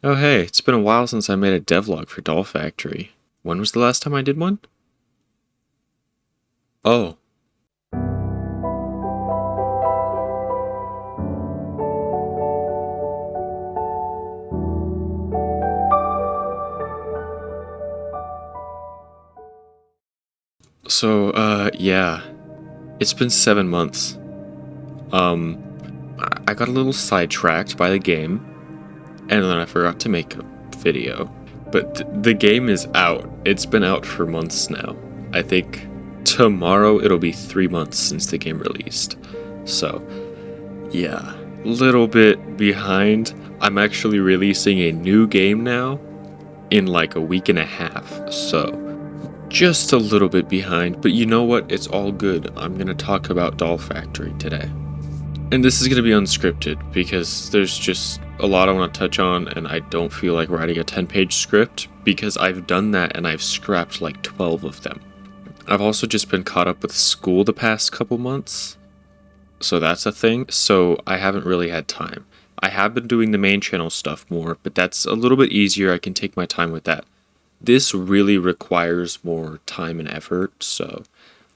Oh hey, it's been a while since I made a devlog for Doll Factory. When was the last time I did one? Oh. Yeah. It's been 7 months. I got a little sidetracked by the game, and then I forgot to make a video. But the game is out. It's been out for months now. I think tomorrow it'll be 3 months since the game released. So, yeah, little bit behind. I'm actually releasing a new game now in like a week and a half, so just a little bit behind, but you know what? It's all good. I'm gonna talk about Doll Factory today. And this is gonna be unscripted because there's just a lot I want to touch on, and I don't feel like writing a 10-page script because I've done that and I've scrapped like 12 of them. I've also just been caught up with school the past couple months, so that's a thing, so I haven't really had time. I have been doing the main channel stuff more, but that's a little bit easier. I can take my time with that. This really requires more time and effort, so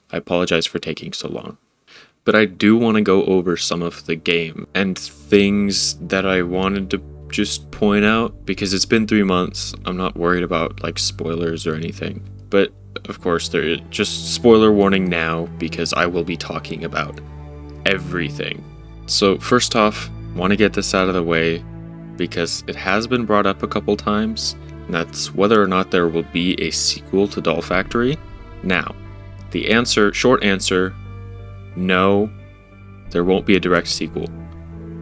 I apologize for taking so long. But I do want to go over some of the game and things that I wanted to just point out because it's been 3 months. I'm not worried about like spoilers or anything. But of course, there is just spoiler warning now because I will be talking about everything. So first off, I want to get this out of the way because it has been brought up a couple times. And that's whether or not there will be a sequel to Doll Factory. Now, the short answer, no, there won't be a direct sequel.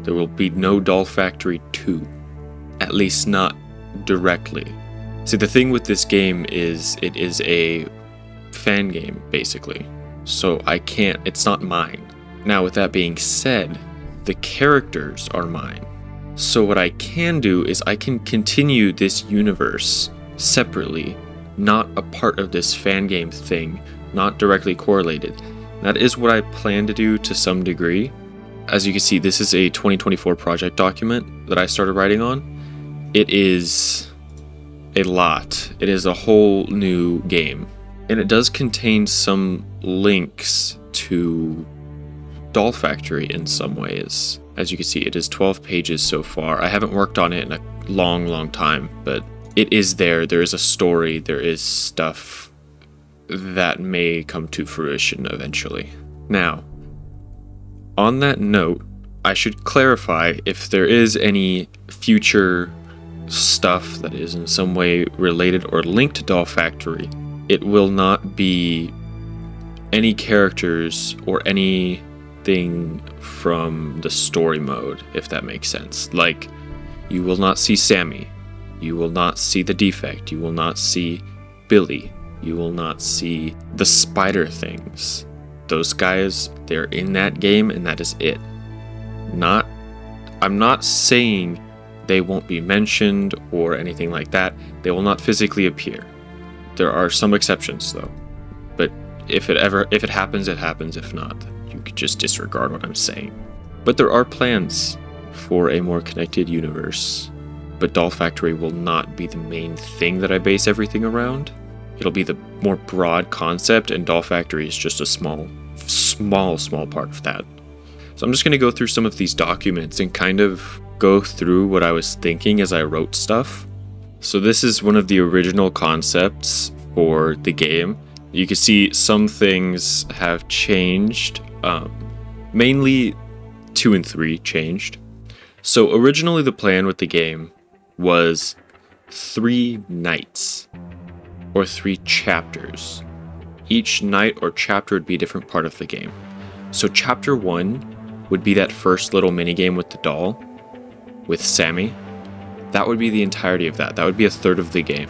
There will be no Doll Factory 2, at least not directly. See, the thing with this game is it is a fan game, basically, so it's not mine. Now, with that being said, the characters are mine. So what I can do is I can continue this universe separately, not a part of this fan game thing, not directly correlated. That is what I plan to do to some degree. As you can see, this is a 2024 project document that I started writing on. It is a lot. It is a whole new game. And it does contain some links to Doll Factory in some ways. As you can see, it is 12 pages so far. I haven't worked on it in a long time, but it is there. There is a story. There is stuff that may come to fruition eventually. Now, on that note, I should clarify if there is any future stuff that is in some way related or linked to Doll Factory. It will not be any characters or anything from the story mode, if that makes sense. Like, you will not see Sammy, you will not see the Defect, you will not see Billy, you will not see the spider things. Those guys, they're in that game and that is it. I'm not saying they won't be mentioned or anything like that. They will not physically appear. There are some exceptions though. But if it happens, it happens. If not, you could just disregard what I'm saying. But there are plans for a more connected universe. But Doll Factory will not be the main thing that I base everything around. It'll be the more broad concept, and Doll Factory is just a small part of that. So I'm just going to go through some of these documents and kind of go through what I was thinking as I wrote stuff. So this is one of the original concepts for the game. You can see some things have changed. Mainly 2 and 3 changed. So originally the plan with the game was 3 nights or 3 chapters. Each night or chapter would be a different part of the game. So chapter 1 would be that first little minigame with the doll, with Sammy. That would be the entirety of that. That would be a third of the game.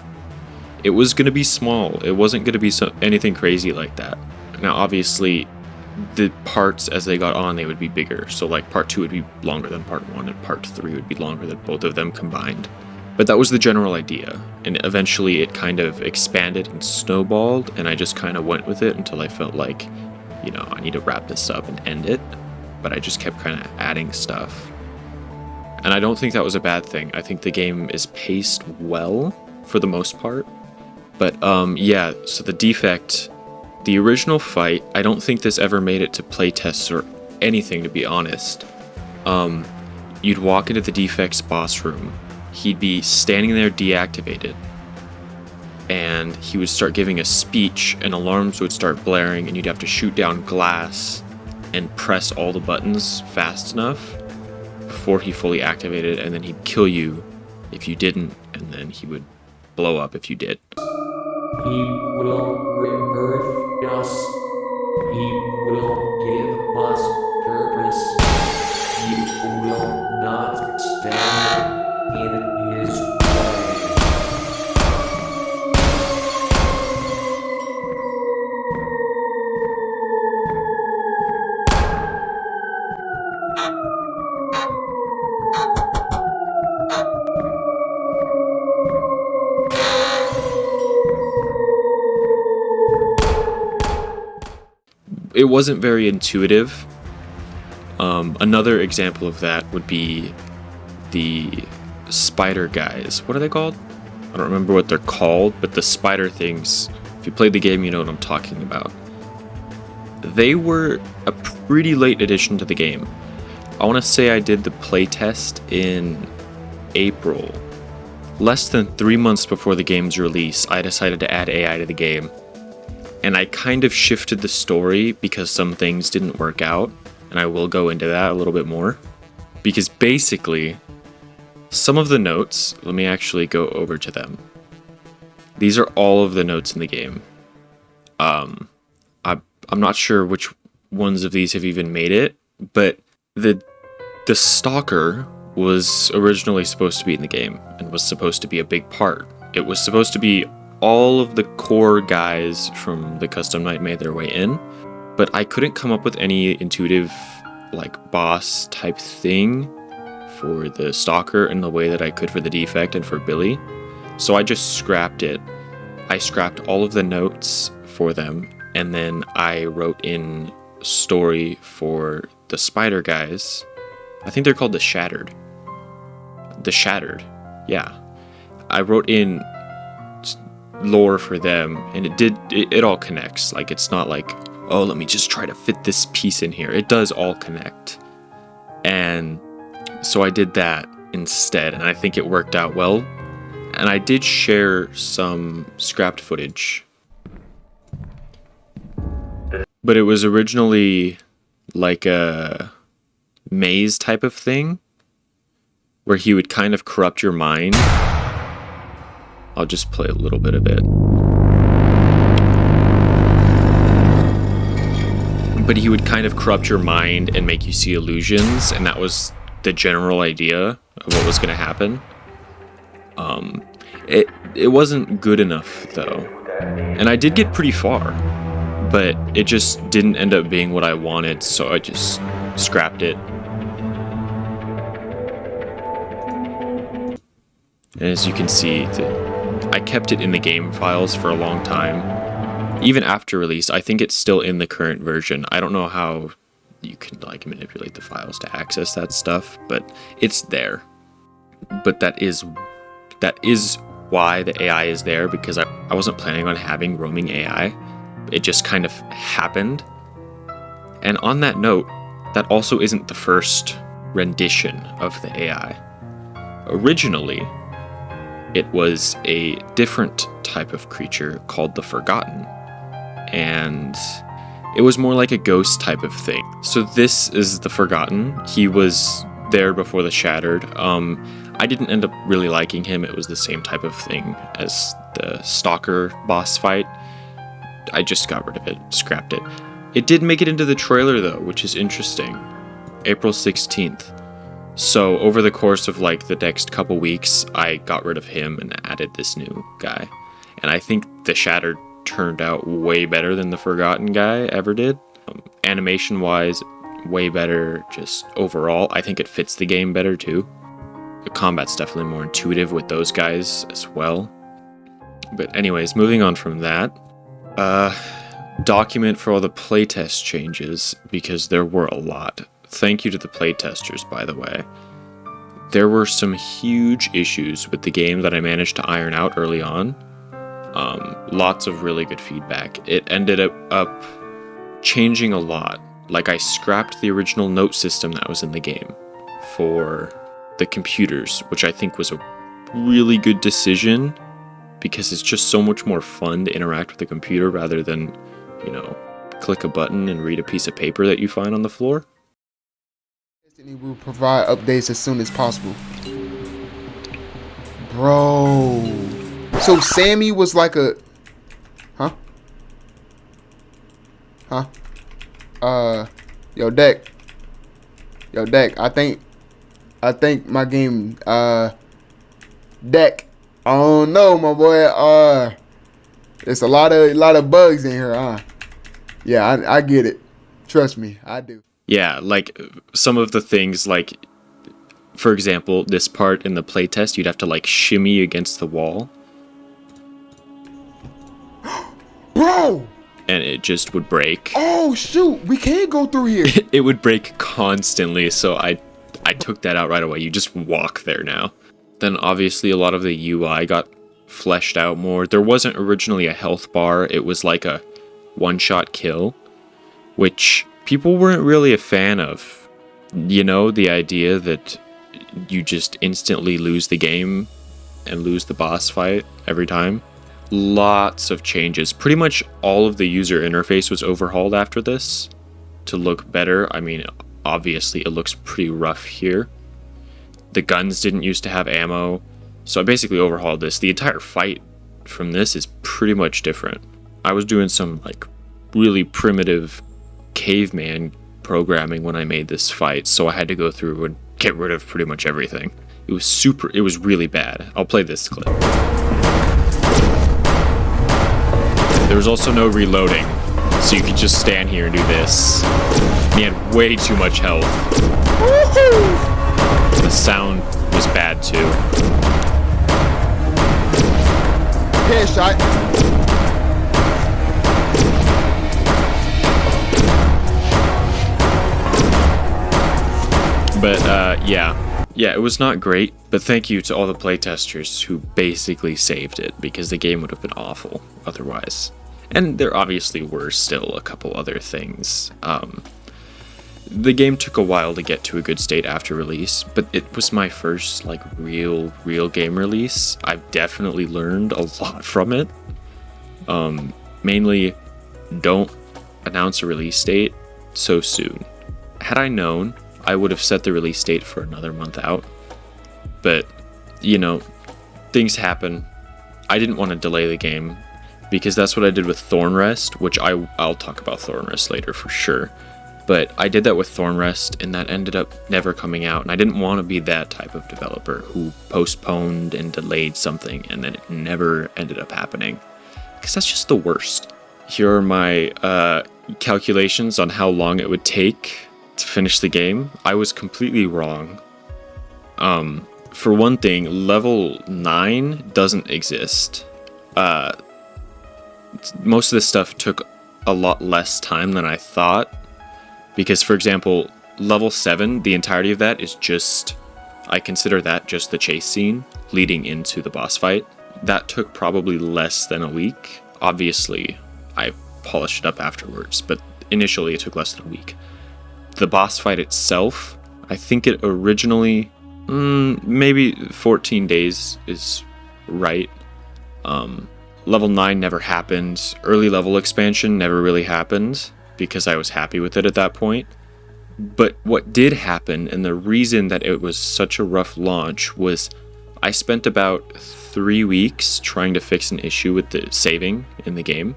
It was going to be small. It wasn't going to be anything crazy like that. Now obviously, the parts as they got on, they would be bigger. So like part 2 would be longer than part 1, and part 3 would be longer than both of them combined. But that was the general idea, and eventually it kind of expanded and snowballed, and I just kind of went with it until I felt like, I need to wrap this up and end it. But I just kept kind of adding stuff And I don't think that was a bad thing. I think the game is paced well for the most part. But yeah, so the Defect, the original fight, I don't think this ever made it to playtests or anything, to be honest. You'd walk into the Defect's boss room. He'd be standing there deactivated. And he would start giving a speech, and alarms would start blaring, and you'd have to shoot down glass and press all the buttons fast enough before he fully activated, and then he'd kill you if you didn't, and then he would blow up if you did. He will rebirth us. He will give us purpose. He will not stand in his way. It wasn't very intuitive. Another example of that would be the spider guys. What are they called? I don't remember what they're called, but the spider things, if you played the game, you know what I'm talking about. They were a pretty late addition to the game. I want to say I did the playtest in April. Less than 3 months before the game's release, I decided to add AI to the game. And I kind of shifted the story because some things didn't work out, and I will go into that a little bit more. Because basically, some of the notes, let me actually go over to them. These are all of the notes in the game. I'm not sure which ones of these have even made it, but the Stalker was originally supposed to be in the game and was supposed to be a big part. It was supposed to be all of the core guys from the custom night made their way in, but I couldn't come up with any intuitive like boss type thing for the Stalker in the way that I could for the Defect and for Billy. So I just scrapped it. I scrapped all of the notes for them, and then I wrote in story for the spider guys. I think they're called the Shattered. The Shattered, yeah. I wrote in lore for them, and it all connects. Like, it's not like, oh, let me just try to fit this piece in here. It does all connect. And so I did that instead, and I think it worked out well. And I did share some scrapped footage, but it was originally like a maze type of thing where he would kind of corrupt your mind. I'll just play a little bit of it. But he would kind of corrupt your mind and make you see illusions, and that was the general idea of what was going to happen. It wasn't good enough, though. And I did get pretty far, but it just didn't end up being what I wanted, so I just scrapped it. And as you can see, I kept it in the game files for a long time. Even after release, I think it's still in the current version. I don't know how you can like manipulate the files to access that stuff, but it's there. But that is why the AI is there, because I wasn't planning on having roaming AI. It just kind of happened. And on that note, that also isn't the first rendition of the AI. Originally, it was a different type of creature called the Forgotten, and it was more like a ghost type of thing. So this is the Forgotten. He was there before the Shattered. I didn't end up really liking him. It was the same type of thing as the Stalker boss fight. I just got rid of it, scrapped it. It did make it into the trailer though, which is interesting. April 16th. So over the course of like the next couple weeks, I got rid of him and added this new guy. And I think the Shattered turned out way better than the Forgotten guy ever did. Animation wise, way better. Just overall, I think it fits the game better too. The combat's definitely more intuitive with those guys as well. But anyways, moving on from that. Document for all the playtest changes, because there were a lot. Thank you to the playtesters, by the way. There were some huge issues with the game that I managed to iron out early on. Lots of really good feedback. It ended up changing a lot. Like, I scrapped the original note system that was in the game for the computers, which I think was a really good decision because it's just so much more fun to interact with the computer rather than, click a button and read a piece of paper that you find on the floor. We will provide updates as soon as possible. Bro. So Sammy was like a... Huh? Yo, Deck. I think my game, Deck. I don't know, my boy. It's a lot of bugs in here, huh? Yeah, I get it. Trust me, I do. Yeah, like, some of the things, like, for example, this part in the playtest, you'd have to, like, shimmy against the wall. Bro! And it just would break. Oh, shoot! We can't go through here! It would break constantly, so I took that out right away. You just walk there now. Then, obviously, a lot of the UI got fleshed out more. There wasn't originally a health bar. It was like a one-shot kill, which people weren't really a fan of. The idea that you just instantly lose the game and lose the boss fight every time. Lots of changes. Pretty much all of the user interface was overhauled after this to look better. I mean, obviously it looks pretty rough here. The guns didn't used to have ammo, so I basically overhauled this. The entire fight from this is pretty much different. I was doing some like really primitive caveman programming when I made this fight, so I had to go through and get rid of pretty much everything. It was really bad. I'll play this clip. There was also no reloading, so you could just stand here and do this. And he had way too much health. The sound was bad too. Headshot. But yeah, it was not great, but thank you to all the playtesters who basically saved it, because the game would have been awful otherwise. And there obviously were still a couple other things. The game took a while to get to a good state after release, but it was my first like real game release. I've definitely learned a lot from it. Mainly, don't announce a release date so soon. Had I known, I would have set the release date for another month out. But, things happen. I didn't want to delay the game, because that's what I did with Thornerest, which I'll talk about Thornerest later for sure. But I did that with Thornerest, and that ended up never coming out, and I didn't want to be that type of developer who postponed and delayed something, and then it never ended up happening. Because that's just the worst. Here are my calculations on how long it would take to finish the game. I was completely wrong. For one thing, level 9 doesn't exist. Most of this stuff took a lot less time than I thought, because, for example, level 7, the entirety of that is just, I consider that just the chase scene leading into the boss fight. That took probably less than a week. Obviously, I polished it up afterwards, but initially it took less than a week. The boss fight itself, I think it originally, maybe 14 days is right. Level 9 never happened. Early level expansion never really happened, because I was happy with it at that point. But what did happen, and the reason that it was such a rough launch, was I spent about 3 weeks trying to fix an issue with the saving in the game.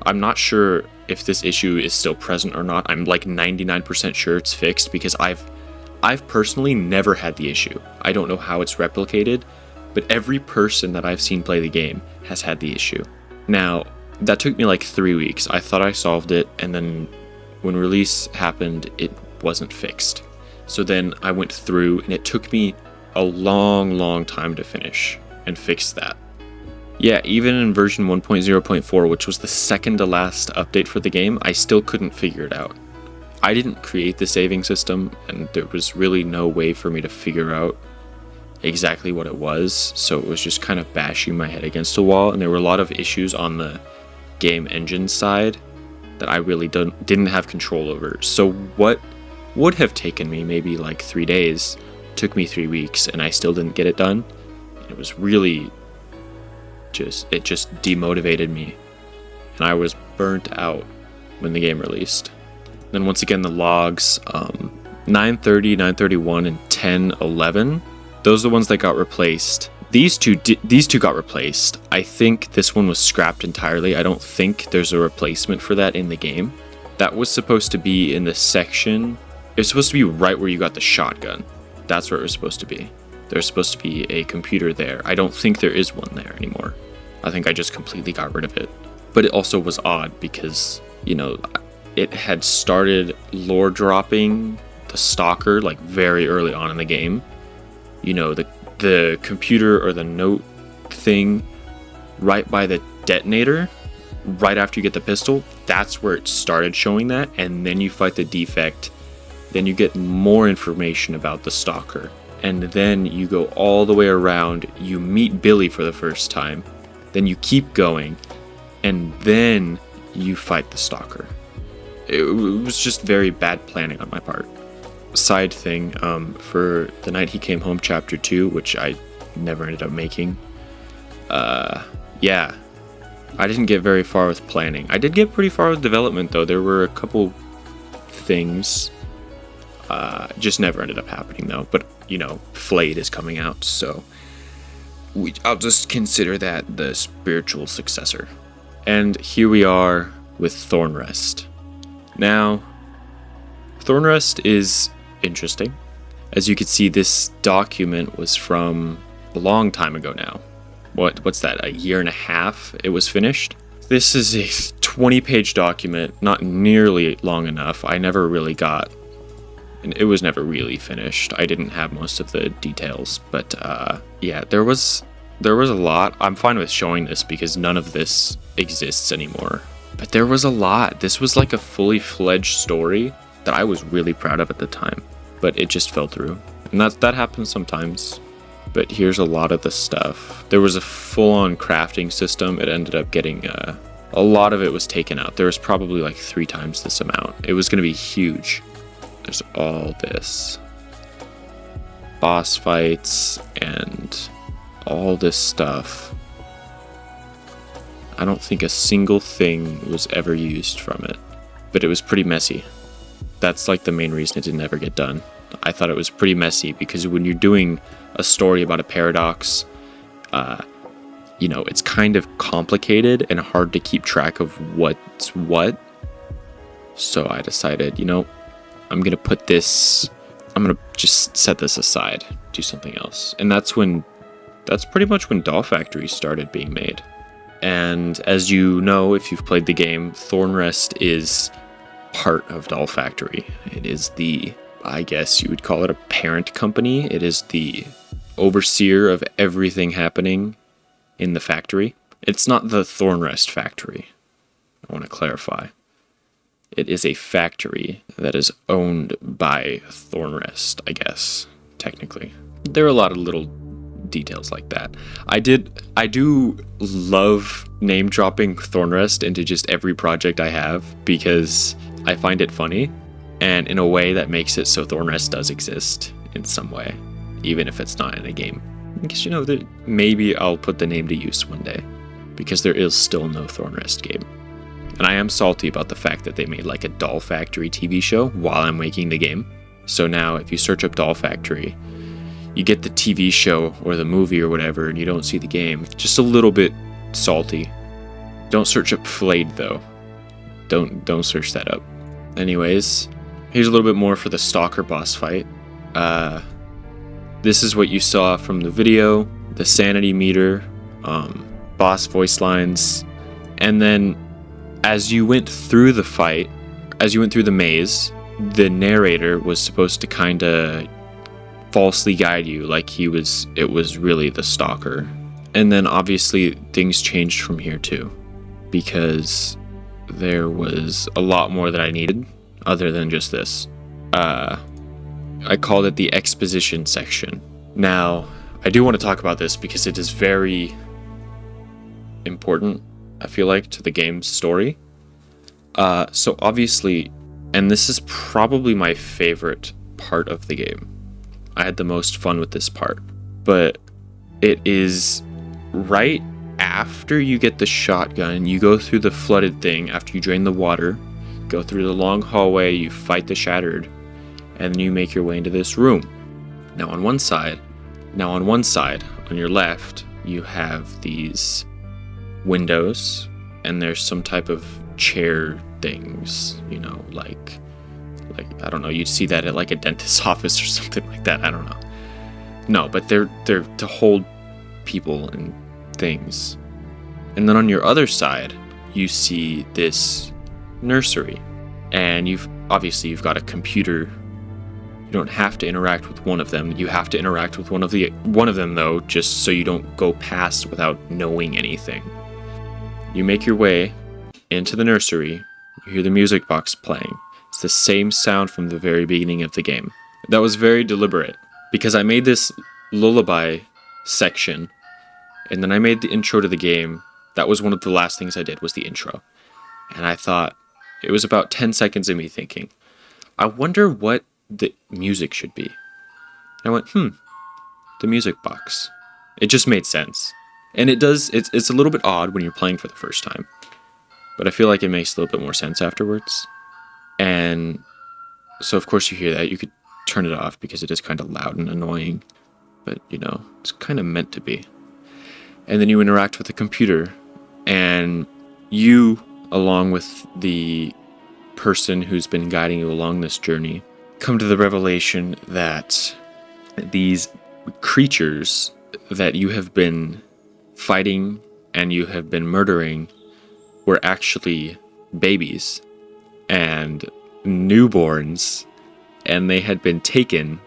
I'm not sure if this issue is still present or not. I'm like 99% sure it's fixed, because I've personally never had the issue. I don't know how it's replicated, but every person that I've seen play the game has had the issue. Now, that took me like 3 weeks. I thought I solved it, and then when release happened, it wasn't fixed. So then I went through, and it took me a long time to finish and fix that. Yeah, even in version 1.0.4, which was the second to last update for the game, I still couldn't figure it out. I didn't create the saving system, and there was really no way for me to figure out exactly what it was, so it was just kind of bashing my head against a wall, and there were a lot of issues on the game engine side that I really didn't have control over. So what would have taken me maybe like 3 days took me 3 weeks, and I still didn't get it done. It was really just demotivated me, and I was burnt out when the game released. Then once again, the logs, 930, 931, and 1011, those are the ones that got replaced. These two got replaced. I think this one was scrapped entirely. I don't think there's a replacement for that in the game. That was supposed to be in the section. It was supposed to be right where you got the shotgun. That's where it was supposed to be. There's supposed to be a computer there. I don't think there is one there anymore. I think I just completely got rid of it. But it also was odd because, you know, it had started lore dropping the Stalker like very early on in the game. You know, the computer or the note thing right by the detonator, right after you get the pistol, that's where it started showing that, and then you fight the Defect, then you get more information about the Stalker, and then you go all the way around, you meet Billy for the first time, then you keep going, and then you fight the Stalker. It was just very bad planning on my part. Side thing, for The Night He Came Home Chapter 2, which I never ended up making, yeah, I didn't get very far with planning. I did get pretty far with development, though. There were a couple things, just never ended up happening, though. But, you know, Flayed is coming out, so I'll just consider that the spiritual successor. And here we are with Thornerest. Now, Thornerest is interesting. As you can see, this document was from a long time ago now. What's that, a year and a half it was finished? This is a 20-page document, not nearly long enough. I never really got, and it was never really finished. I didn't have most of the details, but yeah, there was a lot. I'm fine with showing this because none of this exists anymore. But there was a lot. This was like a fully fledged story that I was really proud of at the time, but it just fell through. And that happens sometimes. But here's a lot of the stuff. There was a full-on crafting system. It ended up getting, a lot of it was taken out. There was probably like 3 times this amount. It was going to be huge. There's all this. Boss fights and all this stuff. I don't think a single thing was ever used from it, but it was pretty messy. That's like the main reason it didn't ever get done. I thought it was pretty messy because when you're doing a story about a paradox, you know, it's kind of complicated and hard to keep track of what's what. So I decided, you know, I'm going to just set this aside, do something else. And that's pretty much when Doll Factory started being made. And as you know, if you've played the game, Thornerest is part of Doll Factory. It is I guess you would call it a parent company. It is the overseer of everything happening in the factory. It's not the Thornerest factory. I want to clarify. It is a factory that is owned by Thornerest, I guess, technically. There are a lot of little details like that. I do love name dropping Thornerest into just every project I have because I find it funny, and in a way that makes it so Thornerest does exist in some way, even if it's not in a game. Because, you know, maybe I'll put the name to use one day, because there is still no Thornerest game. And I am salty about the fact that they made like a Doll Factory TV show while I'm making the game. So now if you search up Doll Factory, you get the TV show or the movie or whatever, and you don't see the game. Just a little bit salty. Don't search up Flayed though. Don't search that up. Anyways, here's a little bit more for the Stalker boss fight. This is what you saw from the video, the sanity meter, boss voice lines, and then as you went through the fight, as you went through the maze, the narrator was supposed to kind of falsely guide you like it was really the Stalker. And then obviously things changed from here too, because there was a lot more that I needed. other than just this. I called it the exposition section. Now, I do want to talk about this because it is very important, I feel like, to the game's story. So obviously, and this is probably my favorite part of the game. I had the most fun with this part, but it is right after you get the shotgun, you go through the flooded thing after you drain the water, go through the long hallway, you fight the shattered, and then you make your way into this room. Now on one side, on your left, you have these windows, and there's some type of chair things, you know, like I don't know, you'd see that at like a dentist's office or something like that. I don't know. No, but they're to hold people and things. And then on your other side, you see this nursery, and you've got a computer. You don't have to interact with one of them. You have to interact with one of them though, just so you don't go past without knowing anything. You make your way into the nursery. You hear the music box playing. It's the same sound from the very beginning of the game. That was very deliberate because I made this lullaby section, and then I made the intro to the game. That was one of the last things I did, was the intro. And I thought, it was about 10 seconds of me thinking, I wonder what the music should be. And I went, the music box. It just made sense. And it does, it's a little bit odd when you're playing for the first time, but I feel like it makes a little bit more sense afterwards. And so of course you hear that. You could turn it off because it is kind of loud and annoying, but you know, it's kind of meant to be. And then you interact with the computer, and you, along with the person who's been guiding you along this journey, come to the revelation that these creatures that you have been fighting and you have been murdering were actually babies and newborns, and they had been taken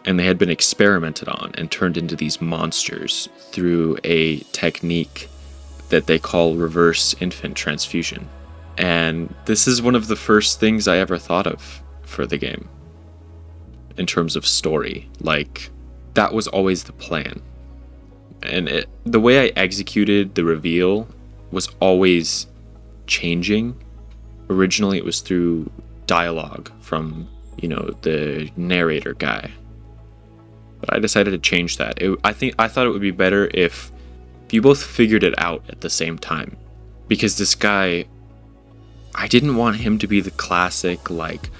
and they had been experimented on and turned into these monsters through a technique that they call reverse infant transfusion. And this is one of the first things I ever thought of for the game in terms of story. Like, that was always the plan. And the way I executed the reveal was always changing. Originally, it was through dialogue from, you know, the narrator guy. But I decided to change that. I thought it would be better if you both figured it out at the same time. Because this guy, I didn't want him to be the classic, like,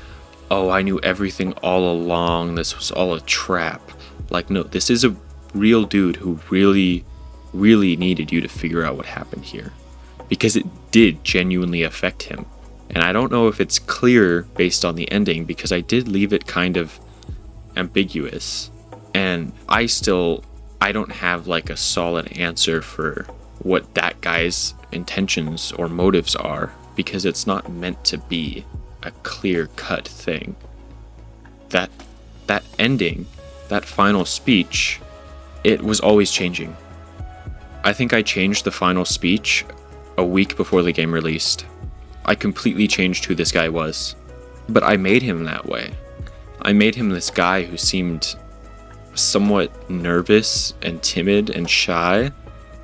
oh, I knew everything all along, this was all a trap. Like, no, this is a real dude who really, really needed you to figure out what happened here. Because it did genuinely affect him. And I don't know if it's clear based on the ending, because I did leave it kind of ambiguous. And I don't have like a solid answer for what that guy's intentions or motives are, because it's not meant to be a clear-cut thing. That ending, that final speech, it was always changing. I think I changed the final speech a week before the game released. I completely changed who this guy was, but I made him that way. I made him this guy who seemed somewhat nervous and timid and shy,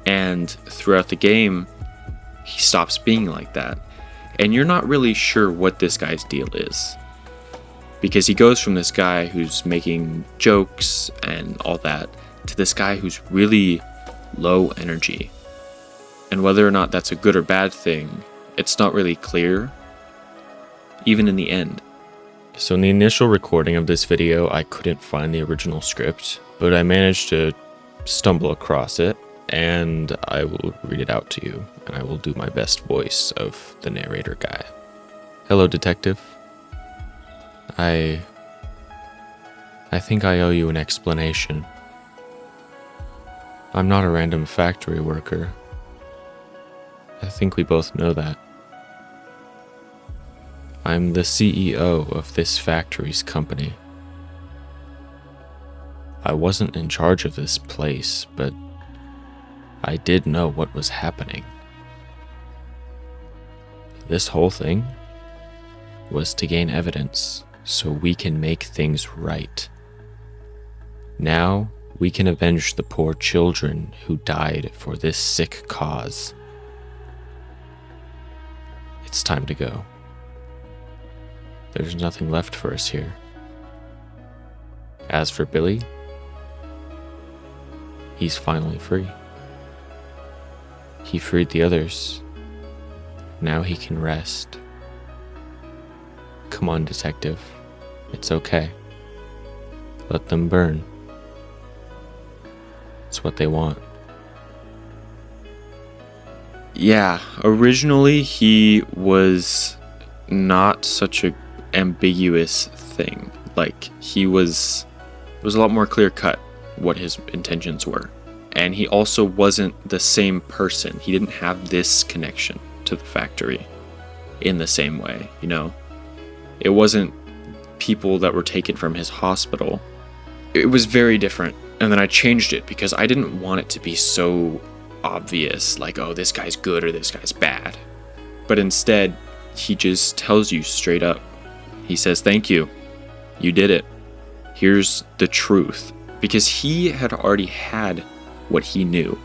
and throughout the game, he stops being like that. And you're not really sure what this guy's deal is, because he goes from this guy who's making jokes and all that to this guy who's really low energy. And whether or not that's a good or bad thing, it's not really clear, even in the end. So in the initial recording of this video, I couldn't find the original script, but I managed to stumble across it, and I will read it out to you, and I will do my best voice of the narrator guy. Hello, detective. I think I owe you an explanation. I'm not a random factory worker. I think we both know that. I'm the CEO of this factory's company. I wasn't in charge of this place, but I did know what was happening. This whole thing was to gain evidence so we can make things right. Now we can avenge the poor children who died for this sick cause. It's time to go. There's nothing left for us here. As for Billy, he's finally free. He freed the others. Now he can rest. Come on, detective. It's okay. Let them burn. It's what they want. Yeah, originally he was not such a ambiguous thing. Like, it was a lot more clear cut what his intentions were. And he also wasn't the same person. He didn't have this connection to the factory in the same way, you know? It wasn't people that were taken from his hospital. It was very different. And then I changed it because I didn't want it to be so obvious, like, oh, this guy's good or this guy's bad. But instead, he just tells you straight up. He says, thank you. You did it. Here's the truth. Because he had already had what he knew.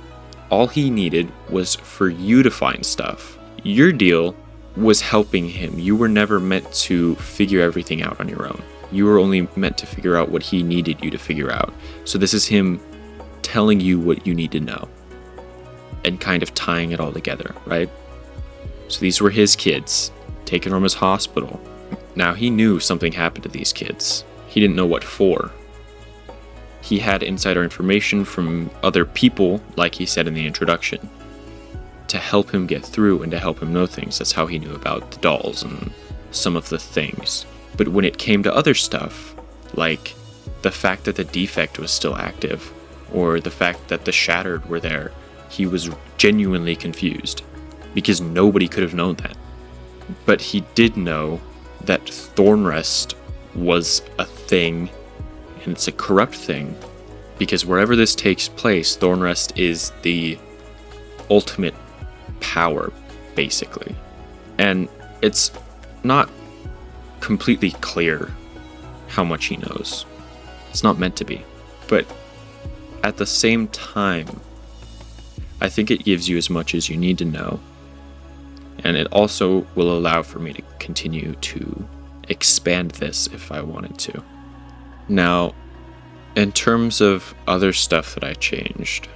All he needed was for you to find stuff. Your deal was helping him. You were never meant to figure everything out on your own. You were only meant to figure out what he needed you to figure out. So this is him telling you what you need to know and kind of tying it all together, right? So these were his kids, taken from his hospital. Now he knew something happened to these kids. He didn't know what for. He had insider information from other people, like he said in the introduction, to help him get through and to help him know things. That's how he knew about the dolls and some of the things. But when it came to other stuff, like the fact that the Defect was still active, or the fact that the Shattered were there, he was genuinely confused, because nobody could have known that. But he did know that Thornerest was a thing, and it's a corrupt thing, because wherever this takes place, Thornerest is the ultimate power, basically. And it's not completely clear how much he knows. It's not meant to be. But at the same time, I think it gives you as much as you need to know. And it also will allow for me to continue to expand this if I wanted to. Now, in terms of other stuff that I changed,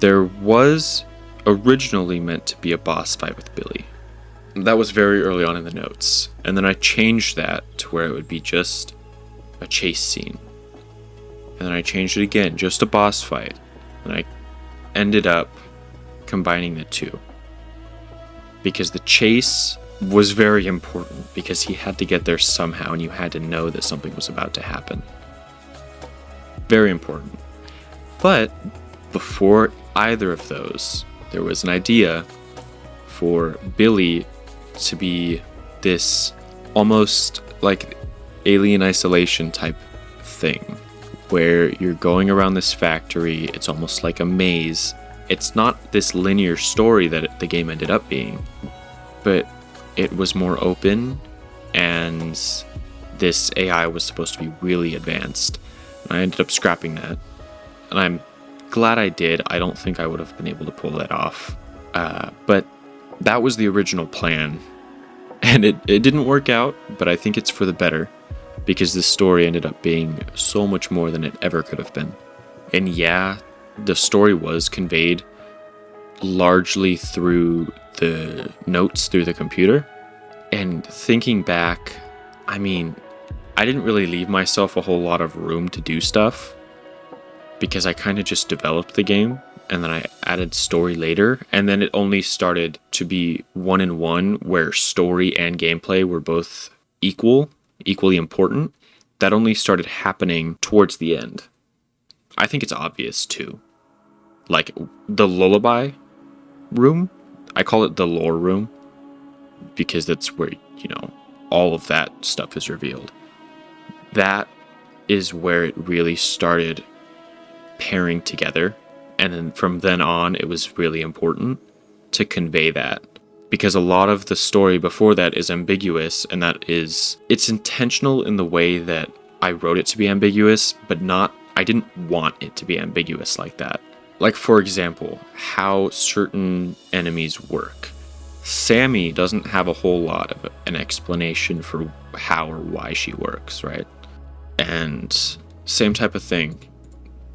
there was originally meant to be a boss fight with Billy. That was very early on in the notes. And then I changed that to where it would be just a chase scene. And then I changed it again, just a boss fight. And I ended up combining the two. Because the chase was very important, because he had to get there somehow and you had to know that something was about to happen. Very important. But before either of those, there was an idea for Billy to be this almost like Alien Isolation type thing, where you're going around this factory. It's almost like a maze. It's not this linear story that the game ended up being, but it was more open, and this AI was supposed to be really advanced. And I ended up scrapping that, and I'm glad I did. I don't think I would have been able to pull that off, but that was the original plan, and it didn't work out, but I think it's for the better, because this story ended up being so much more than it ever could have been. And yeah, the story was conveyed largely through the notes through the computer. And thinking back, I mean, I didn't really leave myself a whole lot of room to do stuff, because I kind of just developed the game and then I added story later, and then it only started to be 1-in-1 where story and gameplay were both equally important. That only started happening towards the end. I think it's obvious too. Like the lullaby room, I call it the lore room, because that's where, you know, all of that stuff is revealed. That is where it really started pairing together. And then from then on, it was really important to convey that. because a lot of the story before that is ambiguous, and it's intentional in the way that I wrote it to be ambiguous, but I didn't want it to be ambiguous like that. Like, for example, how certain enemies work. Sammy doesn't have a whole lot of an explanation for how or why she works, right? And same type of thing.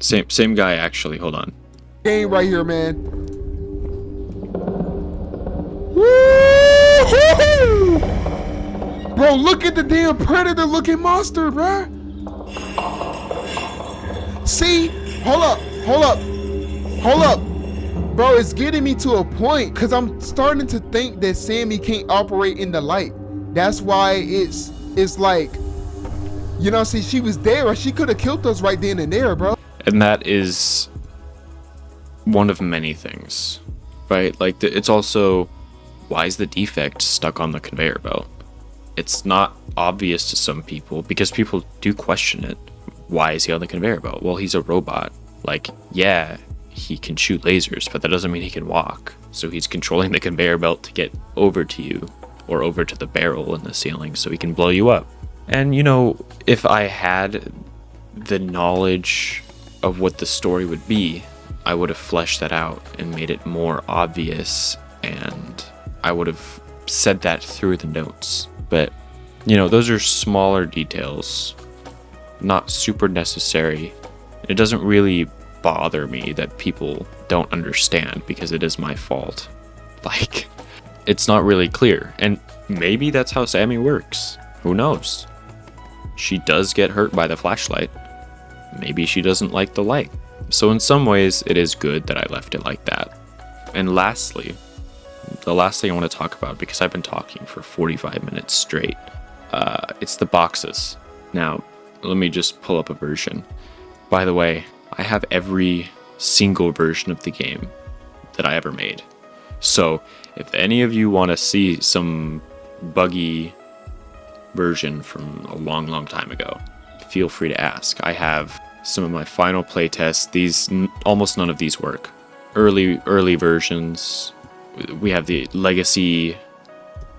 Same guy, actually. Hold on. Game right here, man. Woo-hoo! Bro, look at the damn predator looking monster, bro. See? Hold up. Bro, it's getting me to a point because I'm starting to think that Sammy can't operate in the light. That's why it's like, you know, see, she was there, or she could have killed us right then and there, bro. And that is one of many things, right? Like, it's also, why is the defect stuck on the conveyor belt? It's not obvious to some people because people do question it. Why is he on the conveyor belt? Well, he's a robot. Like, yeah, he can shoot lasers, but that doesn't mean he can walk. So he's controlling the conveyor belt to get over to you, or over to the barrel in the ceiling so he can blow you up. And, you know, if I had the knowledge of what the story would be, I would have fleshed that out and made it more obvious, and I would have said that through the notes. But, you know, those are smaller details, not super necessary. It doesn't really bother me that people don't understand because it is my fault. Like, it's not really clear. And maybe that's how Sammy works. Who knows? She does get hurt by the flashlight. Maybe she doesn't like the light. So in some ways, it is good that I left it like that. And lastly, the last thing I want to talk about, because I've been talking for 45 minutes straight, it's the boxes. Now, let me just pull up a version. By the way, I have every single version of the game that I ever made. So if any of you want to see some buggy version from a long, long time ago, feel free to ask. I have some of my final playtests. Almost none of these work. Early versions. We have the Legacy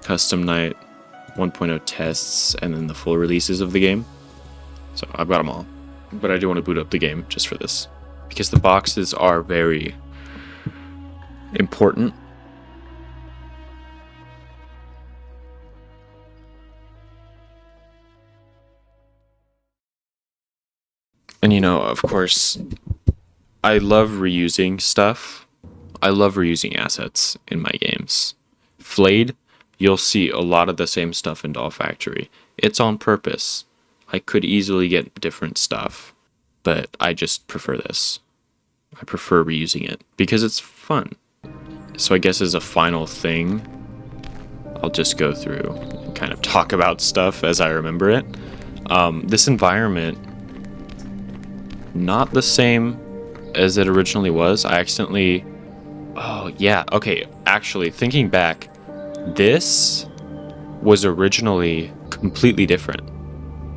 Custom Night 1.0 tests, and then the full releases of the game. So I've got them all. But I do want to boot up the game just for this, because the boxes are very important. And, you know, of course, I love reusing stuff. I love reusing assets in my games. Flayed, you'll see a lot of the same stuff in Doll Factory. It's on purpose. I could easily get different stuff, but I just prefer this. I prefer reusing it because it's fun. So I guess as a final thing, I'll just go through and kind of talk about stuff as I remember it. This environment, not the same as it originally was. Actually, thinking back, this was originally completely different.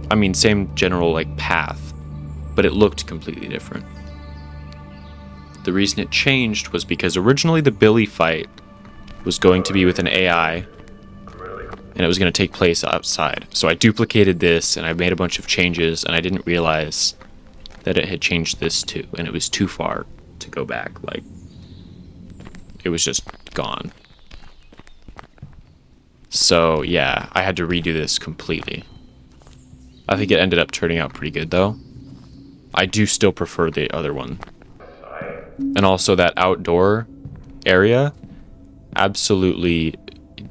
I mean, same general, like, path, but it looked completely different. The reason it changed was because originally the Billy fight was going to be with an AI, and it was going to take place outside. So I duplicated this, and I made a bunch of changes, and I didn't realize that it had changed this too, and it was too far to go back. Like, it was just gone. So yeah, I had to redo this completely. I think it ended up turning out pretty good though. I do still prefer the other one. And also that outdoor area absolutely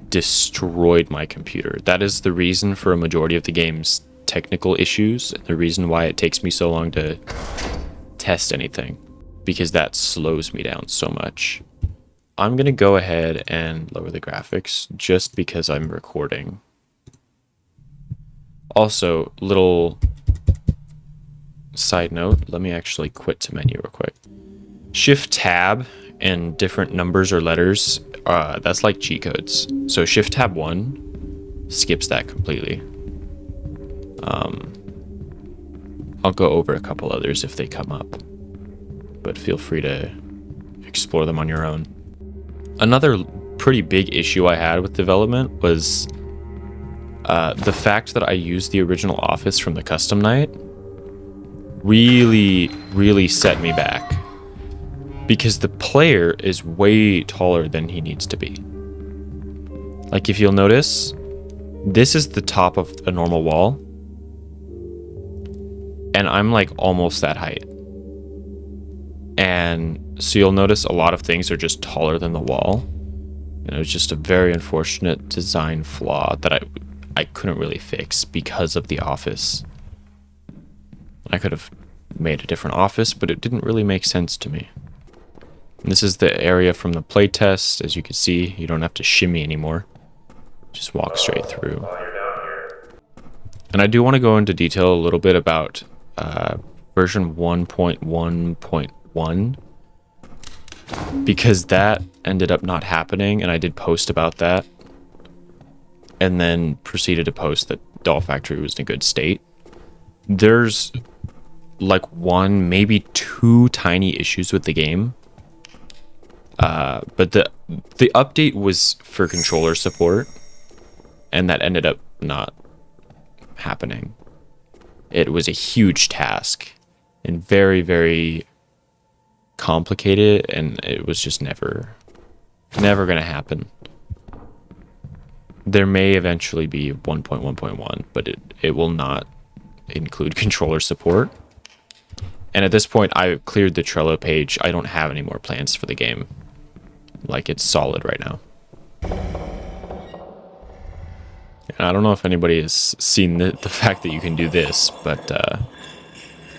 destroyed my computer. That is the reason for a majority of the game's technical issues, and the reason why it takes me so long to test anything, because that slows me down so much. I'm gonna go ahead and lower the graphics just because I'm recording. Also, little side note, let me actually quit to menu real quick. Shift tab and different numbers or letters, that's like G codes. So Shift tab 1 skips that completely. I'll go over a couple others if they come up, but feel free to explore them on your own. Another pretty big issue I had with development was the fact that I used the original office from the custom night really set me back, because the player is way taller than he needs to be. Like, if you'll notice, this is the top of a normal wall, and I'm like almost that height. And so you'll notice a lot of things are just taller than the wall. And it was just a very unfortunate design flaw that I couldn't really fix because of the office. I could have made a different office, but it didn't really make sense to me. And this is the area from the playtest. As you can see, you don't have to shimmy anymore. Just walk straight through. And I do want to go into detail a little bit about version 1.1.1, because that ended up not happening, and I did post about that, and then proceeded to post that Doll Factory was in a good state. There's like one, maybe two tiny issues with the game, but the update was for controller support, and that ended up not happening. It was a huge task and very, very complicated, and it was just never gonna happen. There may eventually be 1.1.1, but it will not include controller support. And at this point, I've cleared the Trello page. I don't have any more plans for the game. Like, it's solid right now. And I don't know if anybody has seen the fact that you can do this, but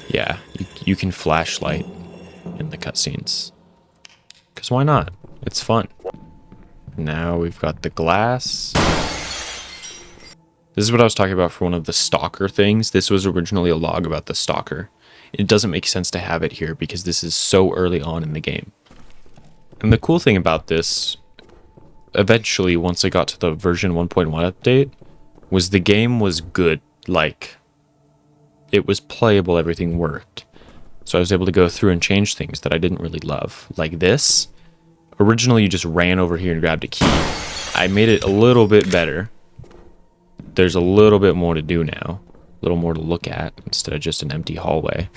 yeah, you can flashlight in the cutscenes. Because why not? It's fun. Now we've got the glass. This is what I was talking about for one of the Stalker things. This was originally a log about the Stalker. It doesn't make sense to have it here because this is so early on in the game. And the cool thing about this, eventually, once I got to the version 1.1 update, was the game was good. Like, it was playable, everything worked. So I was able to go through and change things that I didn't really love. Like this. Originally, you just ran over here and grabbed a key. I made it a little bit better. There's a little bit more to do now. A little more to look at instead of just an empty hallway.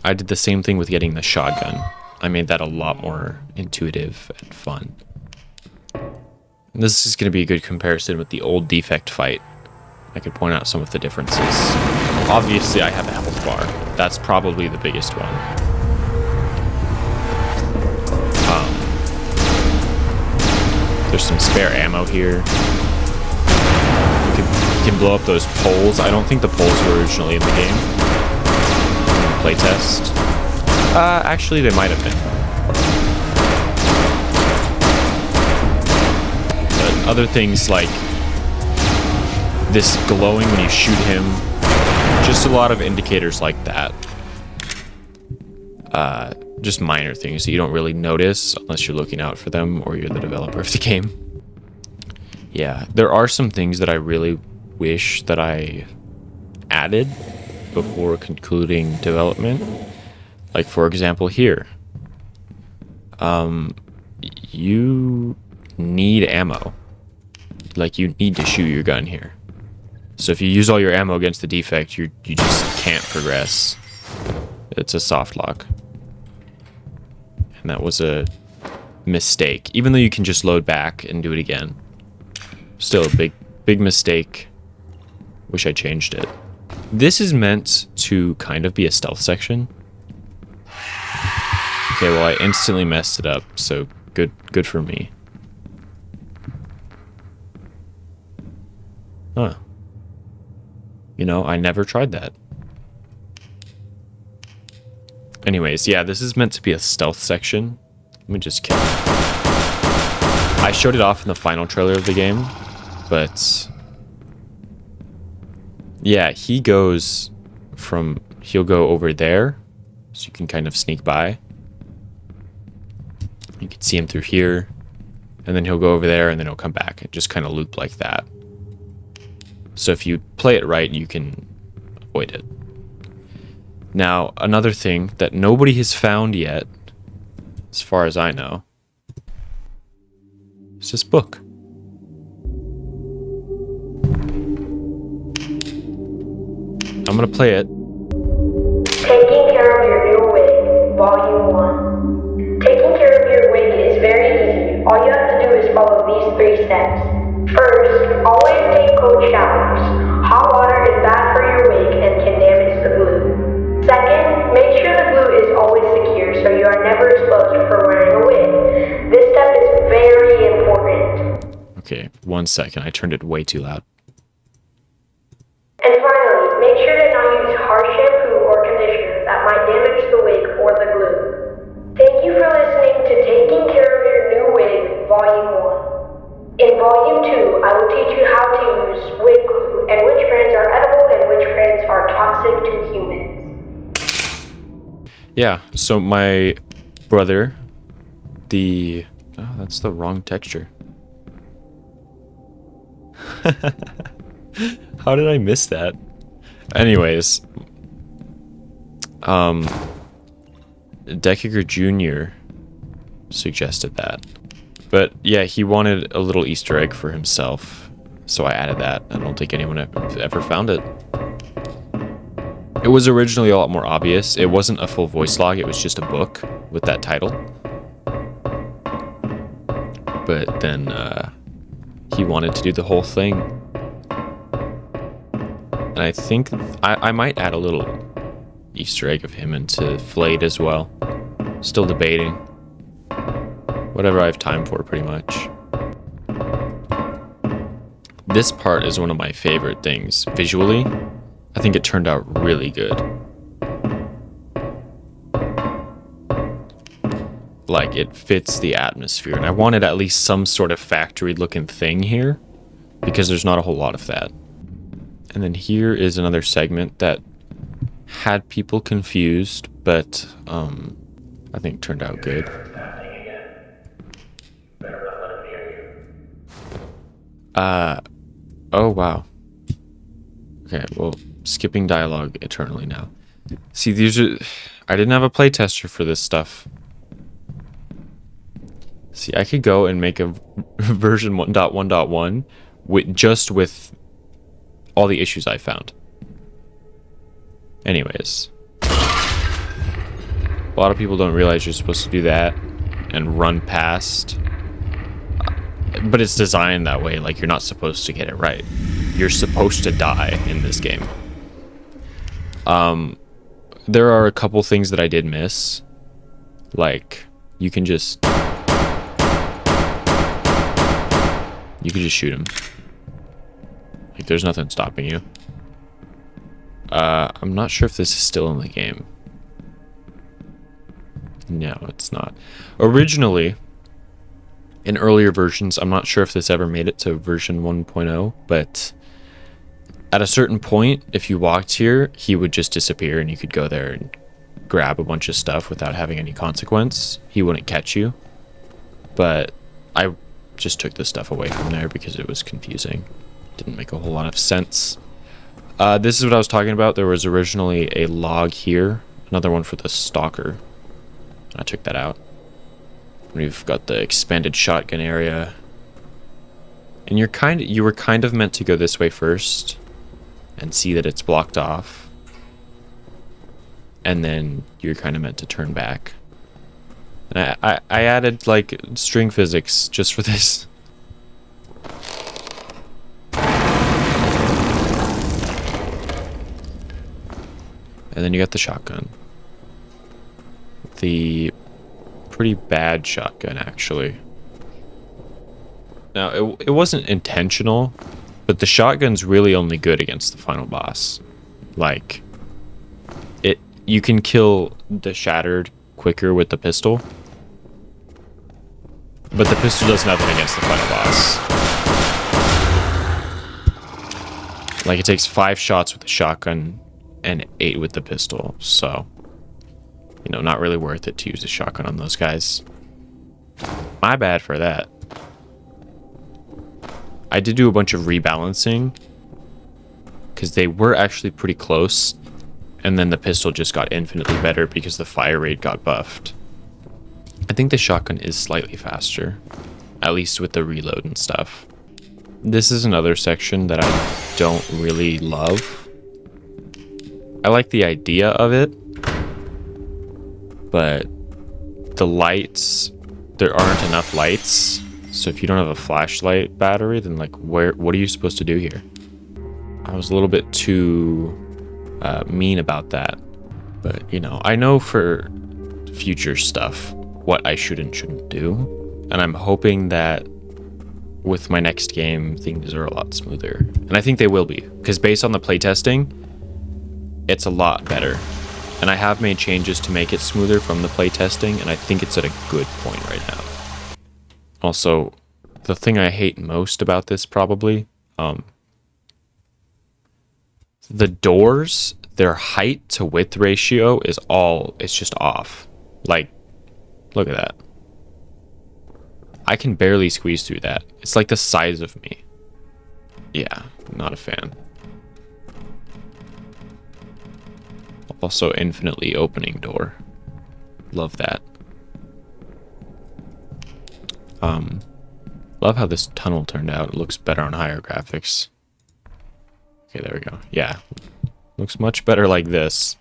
I did the same thing with getting the shotgun. I made that a lot more intuitive and fun. And this is going to be a good comparison with the old Defect fight. I could point out some of the differences. Obviously, I have a health bar. That's probably the biggest one. There's some spare ammo here. You can blow up those poles. I don't think the poles were originally in the game. Playtest. Actually, they might have been. But other things like this glowing when you shoot him. Just a lot of indicators like that. Just minor things that you don't really notice unless you're looking out for them or you're the developer of the game. Yeah, there are some things that I really wish that I added before concluding development. Like, for example, here. You need ammo. Like, you need to shoot your gun here. So if you use all your ammo against the Defect, you just can't progress. It's a soft lock. And that was a mistake. Even though you can just load back and do it again. Still a big mistake. Wish I changed it. This is meant to kind of be a stealth section. Okay, well, I instantly messed it up, so good for me. Huh. You know, I never tried that. Anyways, yeah, this is meant to be a stealth section. Let me just kill him. I showed it off in the final trailer of the game, but yeah, he'll go over there, so you can kind of sneak by. You can see him through here, and then he'll go over there, and then he'll come back and just kind of loop like that. So if you play it right, you can avoid it. Now, another thing that nobody has found yet, as far as I know, It's this book. I'm gonna play it. Taking care of your new wig, Volume 1. Taking care of your wig is very easy. All you have to do is follow these 3 steps. First, always take cold showers. Hot water is bad for your wig and can damage the glue. Second, make sure the glue is always secure so you are never exposed for wearing a wig. This step is very important. Okay, 1 second. I turned it way too loud. And finally, make sure to not use harsh shampoo or conditioner that might damage the wig or the glue. Thank you for listening to Taking Care of Your New Wig, Volume 1. In Volume 2, I will teach you how to use wig glue and which brands are edible and which brands are toxic to humans. Yeah, so my brother, oh, that's the wrong texture. How did I miss that? Anyways, Deckiger Jr. suggested that. But yeah, he wanted a little Easter egg for himself, so I added that. I don't think anyone ever found it. It was originally a lot more obvious. It wasn't a full voice log, it was just a book with that title. But then he wanted to do the whole thing. And I think I might add a little Easter egg of him into Flayed as well. Still debating. Whatever I have time for, pretty much. This part is one of my favorite things. Visually, I think it turned out really good. Like, it fits the atmosphere. And I wanted at least some sort of factory-looking thing here, because there's not a whole lot of that. And then here is another segment that had people confused, but I think turned out good. Oh wow. Okay, well, skipping dialogue eternally now. See, I didn't have a playtester for this stuff. See, I could go and make a version 1.1.1 with all the issues I found. Anyways. A lot of people don't realize you're supposed to do that and run past. But it's designed that way, like you're not supposed to get it right. You're supposed to die in this game. There are a couple things that I did miss. Like, you can just shoot him. Like, there's nothing stopping you. I'm not sure if this is still in the game. No, it's not. Originally, in earlier versions, I'm not sure if this ever made it to version 1.0, but at a certain point, if you walked here, he would just disappear and you could go there and grab a bunch of stuff without having any consequence. He wouldn't catch you. But I just took the stuff away from there because it was confusing. Didn't make a whole lot of sense. This is what I was talking about. There was originally a log here, another one for the Stalker. I took that out. We've got the expanded shotgun area. And you were kind of meant to go this way first and see that it's blocked off. And then you're kind of meant to turn back. And I added like string physics just for this. And then you got the shotgun. The pretty bad shotgun, actually. Now, it wasn't intentional, but the shotgun's really only good against the final boss. Like, you can kill the Shattered quicker with the pistol, but the pistol does nothing against the final boss. Like, it takes 5 shots with the shotgun and 8 with the pistol, so, you know, not really worth it to use a shotgun on those guys. My bad for that. I did do a bunch of rebalancing because they were actually pretty close, and then the pistol just got infinitely better because the fire rate got buffed. I think the shotgun is slightly faster. at least with the reload and stuff. This is another section that I don't really love. I like the idea of it, but the lights, there aren't enough lights. So if you don't have a flashlight battery, then like what are you supposed to do here? I was a little bit too mean about that. But, you know, I know for future stuff what I should and shouldn't do. And I'm hoping that with my next game, things are a lot smoother. And I think they will be. Because based on the playtesting, it's a lot better. And I have made changes to make it smoother from the playtesting. And I think it's at a good point right now. Also, the thing I hate most about this probably, the doors, their height to width ratio is it's just off. Like, look at that. I can barely squeeze through that. It's like the size of me. Yeah, not a fan. Also, infinitely opening door. Love that. Love how this tunnel turned out. It looks better on higher graphics. Okay, there we go. Yeah. Looks much better like this.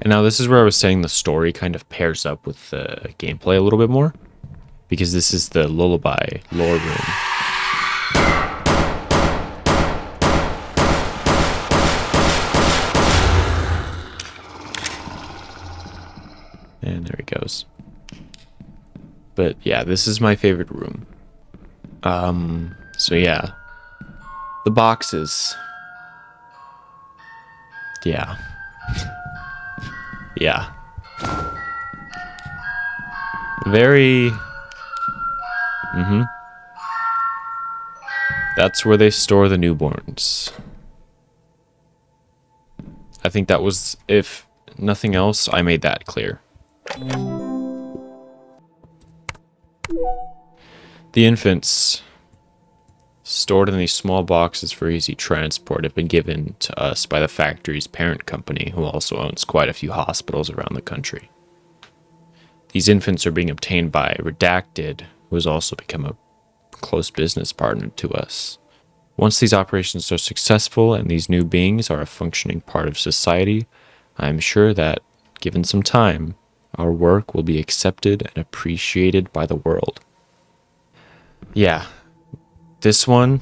And now this is where I was saying the story kind of pairs up with the gameplay a little bit more. Because this is the lullaby lore room. And there he goes. But yeah, this is my favorite room. So yeah. The boxes. Yeah. Yeah. Very... That's where they store the newborns. I think that was, if nothing else, I made that clear. The infants, stored in these small boxes for easy transport, have been given to us by the factory's parent company, who also owns quite a few hospitals around the country. These infants are being obtained by Redacted, who has also become a close business partner to us. Once these operations are successful and these new beings are a functioning part of society, I am sure that, given some time, our work will be accepted and appreciated by the world. Yeah. This one...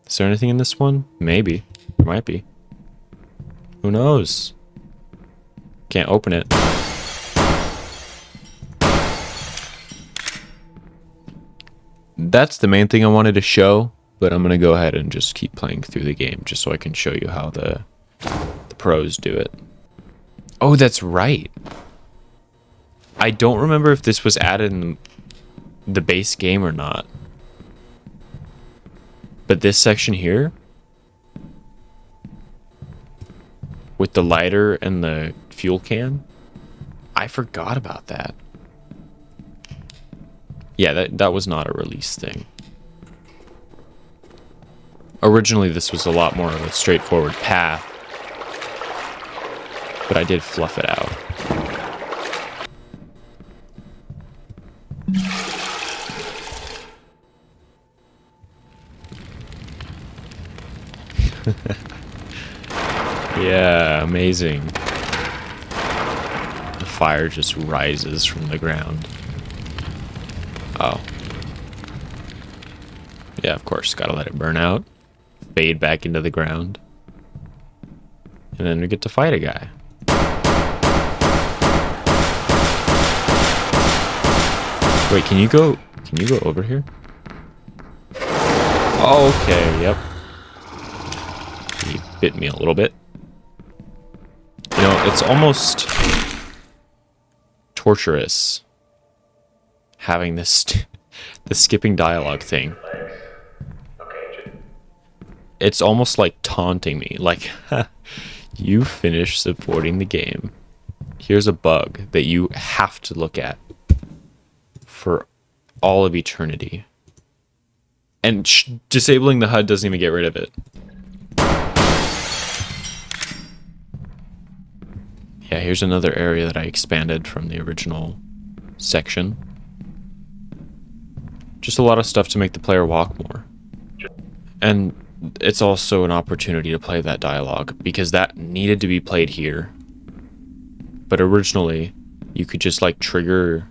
Is there anything in this one? Maybe. There might be. Who knows? Can't open it. That's the main thing I wanted to show, but I'm going to go ahead and just keep playing through the game just so I can show you how the pros do it. Oh, that's right. I don't remember if this was added in the base game or not. But this section here, with the lighter and the fuel can, I forgot about that. Yeah, that was not a release thing. Originally, this was a lot more of a straightforward path, but I did fluff it out. Yeah, amazing. The fire just rises from the ground. Oh. Yeah, of course, gotta let it burn out. Fade back into the ground. And then we get to fight a guy. Wait, can you go over here? Okay, yep. He bit me a little bit. You know, it's almost torturous having this the skipping dialogue thing. It's almost like taunting me, like, you finished supporting the game. Here's a bug that you have to look at for all of eternity. And disabling the HUD doesn't even get rid of it. Yeah, here's another area that I expanded from the original section. Just a lot of stuff to make the player walk more. And it's also an opportunity to play that dialogue, because that needed to be played here. But originally, you could just like trigger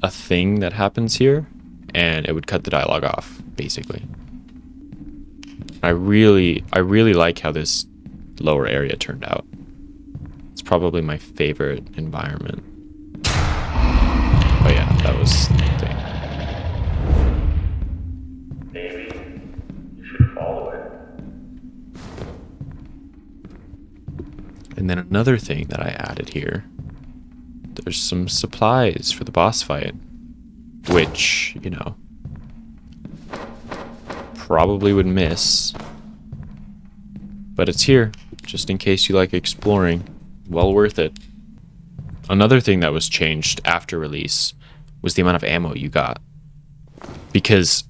a thing that happens here, and it would cut the dialogue off, basically. I really like how this lower area turned out. It's probably my favorite environment. Oh yeah, that was the thing. Maybe you should follow it. And then another thing that I added here, there's some supplies for the boss fight, which, you know, probably would miss, but it's here, just in case you like exploring. Well worth it. Another thing that was changed after release was the amount of ammo you got. Because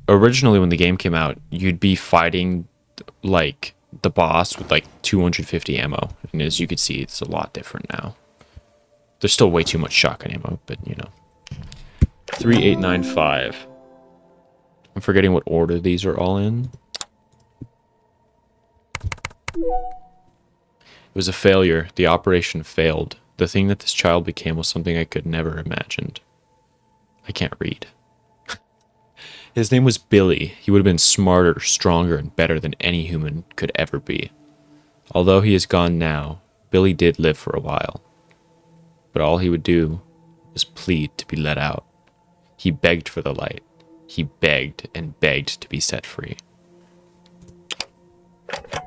originally when the game came out, you'd be fighting like the boss with like 250 ammo. And as you can see, it's a lot different now. There's still way too much shotgun ammo, but you know. 3895. I'm forgetting what order these are all in. It was a failure. The operation failed. The thing that this child became was something I could never imagined. I can't read. His name was Billy. He would have been smarter, stronger, and better than any human could ever be. Although he is gone now, Billy did live for a while. But all he would do was plead to be let out. He begged for the light. He begged and begged to be set free.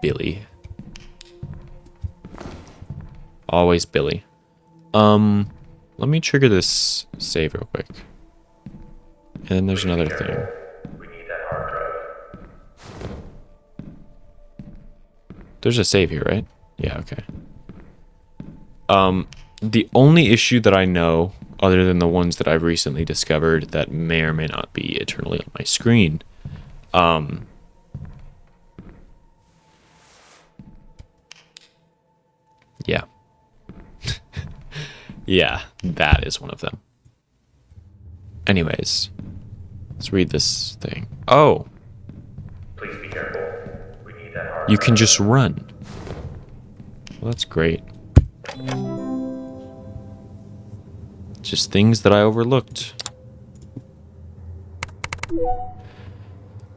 Billy. Always Billy. Let me trigger this save real quick. And then there's another thing. We need that hard drive. There's a save here, right? Yeah, okay. The only issue that I know, other than the ones that I've recently discovered that may or may not be eternally on my screen, yeah. Yeah, that is one of them. Anyways, let's read this thing. Oh, Please be careful. We need that hard you can just run. Well, that's great. Just things that I overlooked.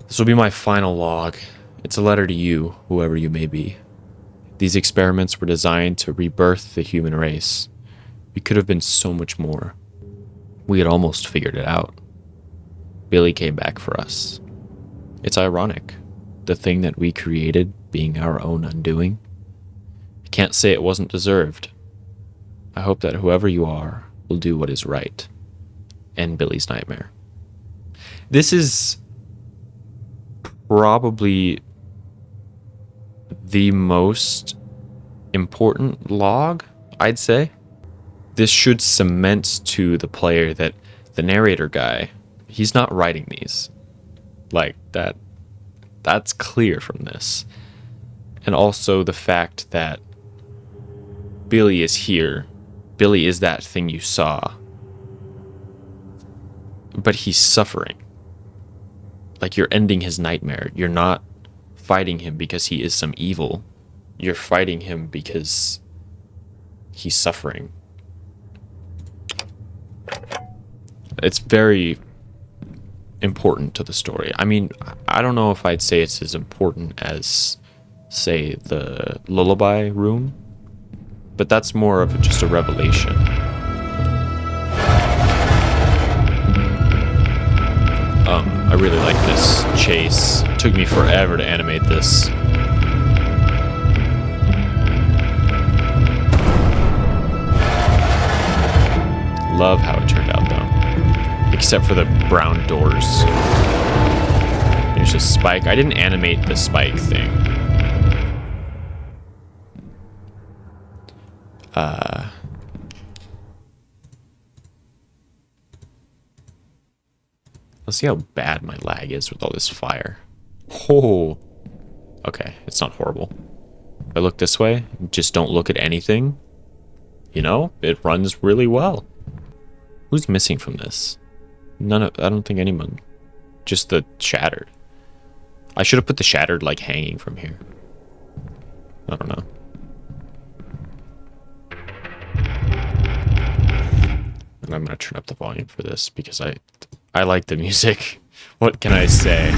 This will be my final log. It's a letter to you, whoever you may be. These experiments were designed to rebirth the human race. We could have been so much more. We had almost figured it out. Billy came back for us. It's ironic, the thing that we created being our own undoing. I can't say it wasn't deserved. I hope that whoever you are will do what is right. End Billy's nightmare. This is probably the most important log, I'd say. This should cement to the player that the narrator guy, he's not writing these. Like, that's clear from this. And also the fact that Billy is here. Billy is that thing you saw. But he's suffering. Like, you're ending his nightmare. You're not fighting him because he is some evil. You're fighting him because he's suffering. It's very important to the story. I mean, I don't know if I'd say it's as important as, say, the lullaby room, but that's more of just a revelation. I really like this chase. It took me forever to animate this. Love how it turned out, though. Except for the brown doors. There's a spike. I didn't animate the spike thing. Let's see how bad my lag is with all this fire. Oh. Okay, it's not horrible. If I look this way, just don't look at anything, you know, it runs really well. Who's missing from this? None of, I don't think anyone. Just the shattered. I should have put the shattered like hanging from here. I don't know. And I'm gonna turn up the volume for this because I like the music. What can I say?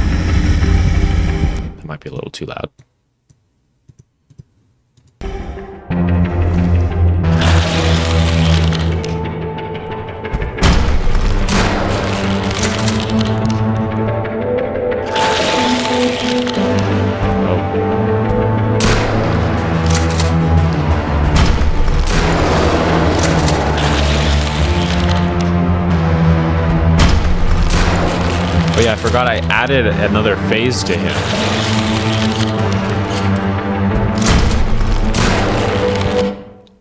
That might be a little too loud. Oh yeah, I forgot I added another phase to him.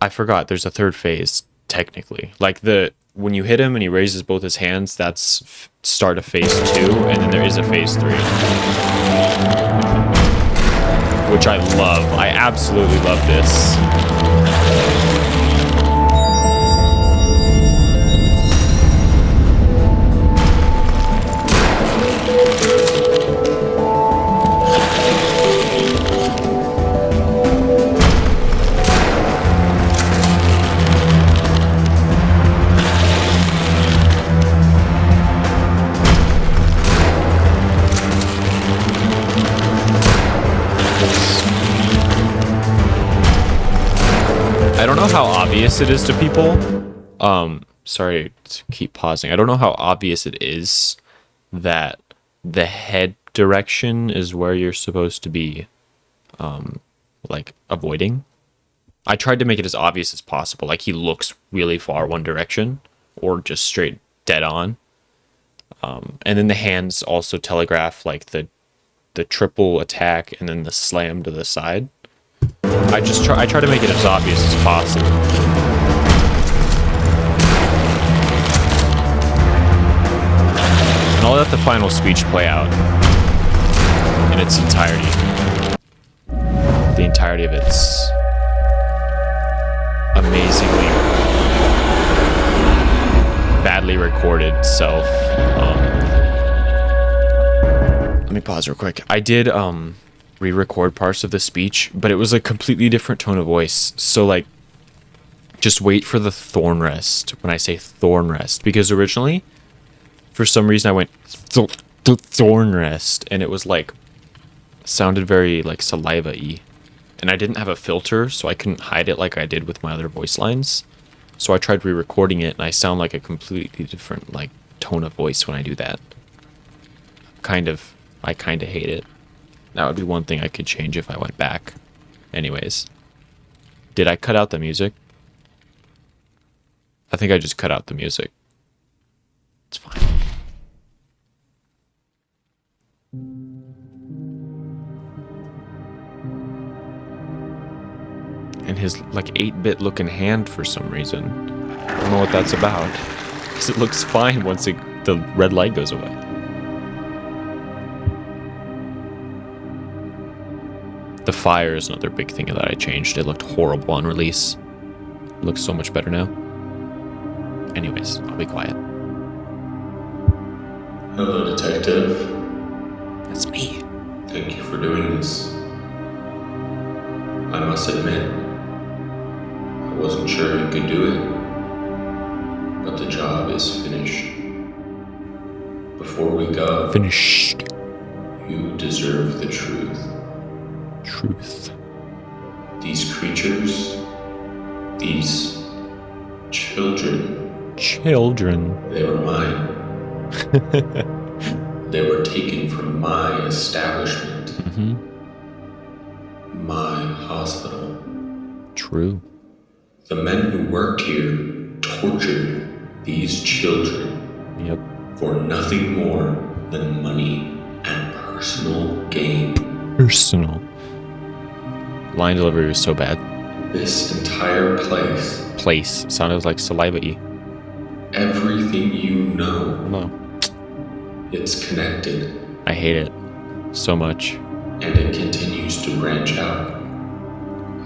I forgot there's a third phase, technically. Like when you hit him and he raises both his hands, that's start of phase 2, and then there is a phase 3. Which I love. I absolutely love this. I don't know how obvious it is to people. Sorry to keep pausing. I don't know how obvious it is that the head direction is where you're supposed to be, like, avoiding. I tried to make it as obvious as possible. Like, he looks really far one direction, or just straight dead on. And then the hands also telegraph, like, the triple attack and then the slam to the side. I try to make it as obvious as possible. And I'll let the final speech play out in its entirety. The entirety of its amazingly badly recorded self. Let me pause real quick. I did re-record parts of the speech, but it was a completely different tone of voice. So like, just wait for the Thornerest when I say Thornerest, because originally, for some reason, I went Thornerest, and it was like sounded very like saliva-y, and I didn't have a filter, so I couldn't hide it like I did with my other voice lines. So I tried re-recording it, and I sound like a completely different like tone of voice when I do that. I kind of hate it. That would be one thing I could change if I went back. Anyways. Did I cut out the music? I think I just cut out the music. It's fine. And his, like, 8-bit looking hand for some reason. I don't know what that's about. Because it looks fine once the red light goes away. The fire is another big thing that I changed. It looked horrible on release. It looks so much better now. Anyways, I'll be quiet. Hello, Detective. That's me. Thank you for doing this. I must admit, I wasn't sure you could do it, but the job is finished. Before we go, Finished. you deserve the truth. Truth. These creatures, these children, they were mine. They were taken from my establishment. My hospital. True. The men who worked here tortured these children. Yep. For nothing more than money and personal gain. Personal. Line delivery was so bad. This entire place Sounded like saliva-y. Everything you know, No. it's connected, I hate it so much. and it continues to branch out.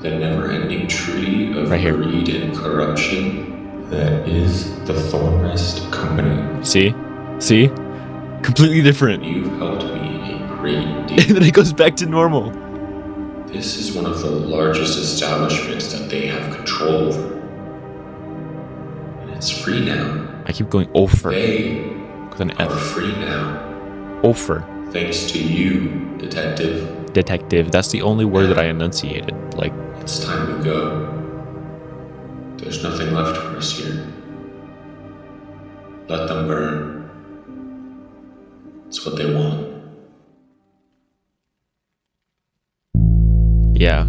The never-ending tree of Right here. greed and corruption that is the Thornerest Company. See? See? Completely different. You've helped me a great And deal. then it goes back to normal. This is one of the largest establishments that they have control over. And it's free now. I keep going offer They with an are F. free now. Offer. Thanks to you, Detective. Detective. That's the only word that I enunciated. Like, It's time to go. There's nothing left for us here. Let them burn. It's what they want. yeah.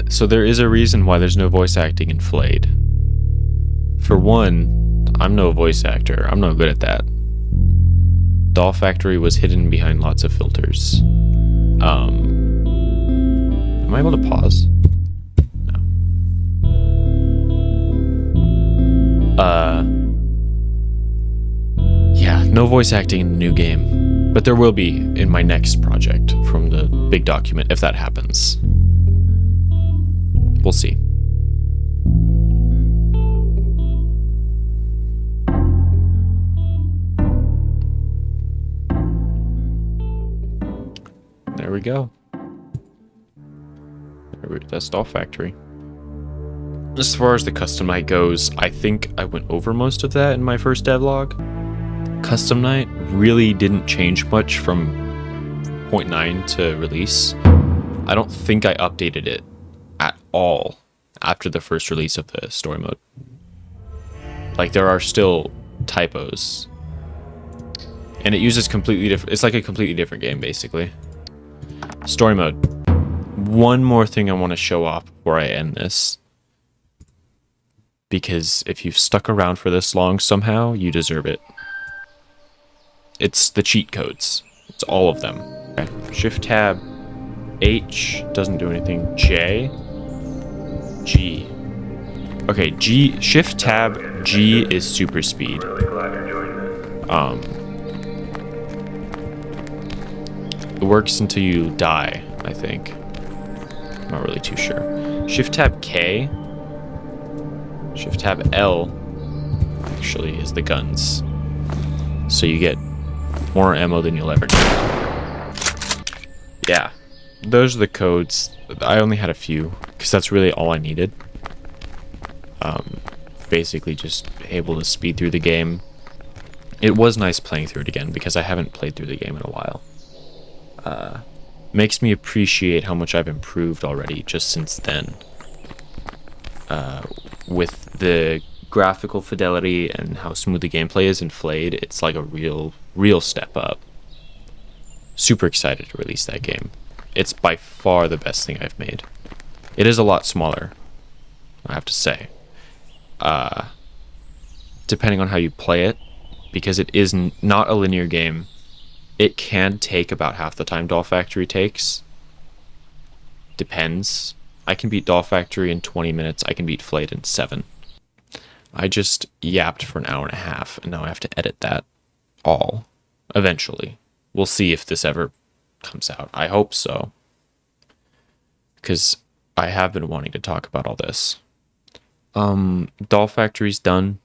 So there is a reason why there's no voice acting in Flayed. For one, I'm no voice actor. I'm no good at that. Doll Factory was hidden behind lots of filters. Am I able to pause? No. Yeah, no voice acting in the new game. But there will be in my next project from the big document, if that happens. We'll see. There we go. That's Doll Factory. As far as the custom night goes, I think I went over most of that in my first devlog. Custom night really didn't change much from 0.9 to release. I don't think I updated it at all after the first release of the story mode. Like, there are still typos. And it uses completely different... It's like a completely different game, basically. Story mode. One more thing I want to show off before I end this. Because if you've stuck around for this long somehow, you deserve it. It's the cheat codes. It's all of them. Okay. Shift tab H doesn't do anything. J. G. Okay, G. Shift tab G is super speed. Really glad you're doing this. It works until you die, I think. I'm not really too sure. Shift tab K. Shift tab L actually is the guns. So you get more ammo than you'll ever need. Yeah, those are the codes. I only had a few because that's really all I needed. Basically just able to speed through the game. It was nice playing through it again because I haven't played through the game in a while. Makes me appreciate how much I've improved already just since then. With the graphical fidelity and how smooth the gameplay is in Flayed, it's like a real step up. Super excited to release that game. It's by far the best thing I've made. It is a lot smaller, I have to say. Depending on how you play it, because it is not a linear game, it can take about half the time Doll Factory takes. Depends. I can beat Doll Factory in 20 minutes. I can beat Flayed in 7. I just yapped for an hour and a half, and now I have to edit that all. Eventually. We'll see if this ever comes out. I hope so. Because I have been wanting to talk about all this. Doll Factory's done.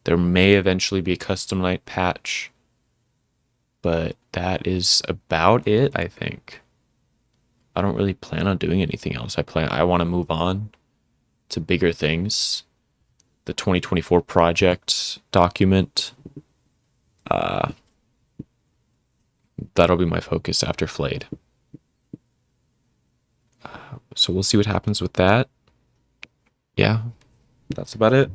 There may eventually be a custom night patch. But that is about it, I think. I don't really plan on doing anything else. I want to move on to bigger things. The 2024 project document. That'll be my focus after Flayed. So we'll see what happens with that. Yeah, that's about it.